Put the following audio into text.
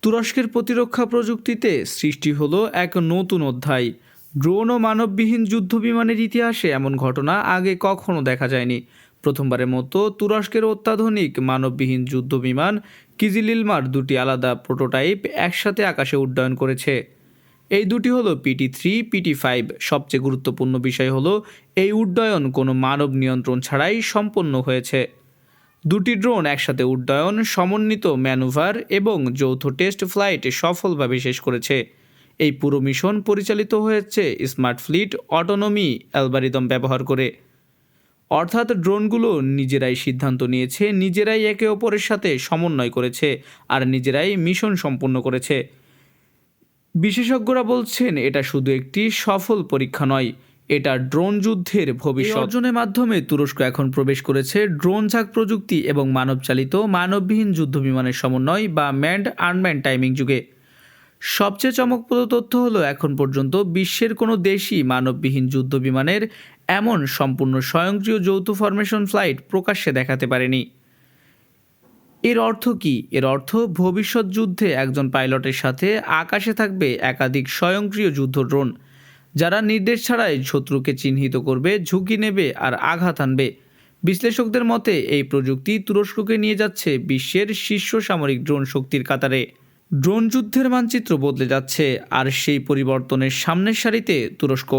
তুরস্কের প্রতিরক্ষা প্রযুক্তিতে সৃষ্টি হলো এক নতুন অধ্যায়। ড্রোন ও মানববিহীন যুদ্ধবিমানের ইতিহাসে এমন ঘটনা আগে কখনো দেখা যায়নি। প্রথমবারের মতো তুরস্কের অত্যাধুনিক মানববিহীন যুদ্ধবিমান কিজিলিলমার দুটি আলাদা প্রোটোটাইপ একসাথে আকাশে উড্ডয়ন করেছে। এই দুটি হলো PT-3, PT-5। সবচেয়ে গুরুত্বপূর্ণ বিষয় হলো এই উড্ডয়ন কোনো মানব নিয়ন্ত্রণ ছাড়াই সম্পন্ন হয়েছে। দুটি ড্রোন একসাথে উড্ডয়ন, সমন্বিত ম্যানুভার এবং যৌথ টেস্ট ফ্লাইট সফলভাবে শেষ করেছে। এই পুরো মিশন পরিচালিত হয়েছে স্মার্ট ফ্লিট অটোনমি অ্যালগরিদম ব্যবহার করে। অর্থাৎ ড্রোনগুলো নিজেরাই সিদ্ধান্ত নিয়েছে, নিজেরাই একে অপরের সাথে সমন্বয় করেছে আর নিজেরাই মিশন সম্পূর্ণ করেছে। বিশেষজ্ঞরা বলছেন এটা শুধু একটি সফল পরীক্ষা নয়, এটা ড্রোন যুদ্ধের ভবিষ্যৎ। অর্জনের মাধ্যমে তুরস্ক এখন প্রবেশ করেছে ড্রোন ঝাঁক প্রযুক্তি এবং মানবচালিত মানববিহীন যুদ্ধবিমানের সমন্বয় বা ম্যান্ড আনম্যান্ড টাইমিং যুগে। সবচেয়ে চমকপ্রদ তথ্য হলো এখন পর্যন্ত বিশ্বের কোনো দেশই মানববিহীন যুদ্ধবিমানের এমন সম্পূর্ণ স্বয়ংক্রিয় যৌথ ফরমেশন ফ্লাইট প্রকাশ্যে দেখাতে পারেনি। এর অর্থ কি? এর অর্থ ভবিষ্যৎ যুদ্ধে একজন পাইলটের সাথে আকাশে থাকবে একাধিক স্বয়ংক্রিয় যুদ্ধ ড্রোন, যারা নির্দেশ ছাড়াই শত্রুকে চিহ্নিত করবে, ঝুঁকি নেবে আর আঘাত আনবে। বিশ্লেষকদের মতে এই প্রযুক্তি তুরস্ককে নিয়ে যাচ্ছে বিশ্বের শীর্ষ সামরিক ড্রোন শক্তির কাতারে। ড্রোন যুদ্ধের মানচিত্র বদলে যাচ্ছে আর সেই পরিবর্তনের সামনের সারিতে তুরস্ক।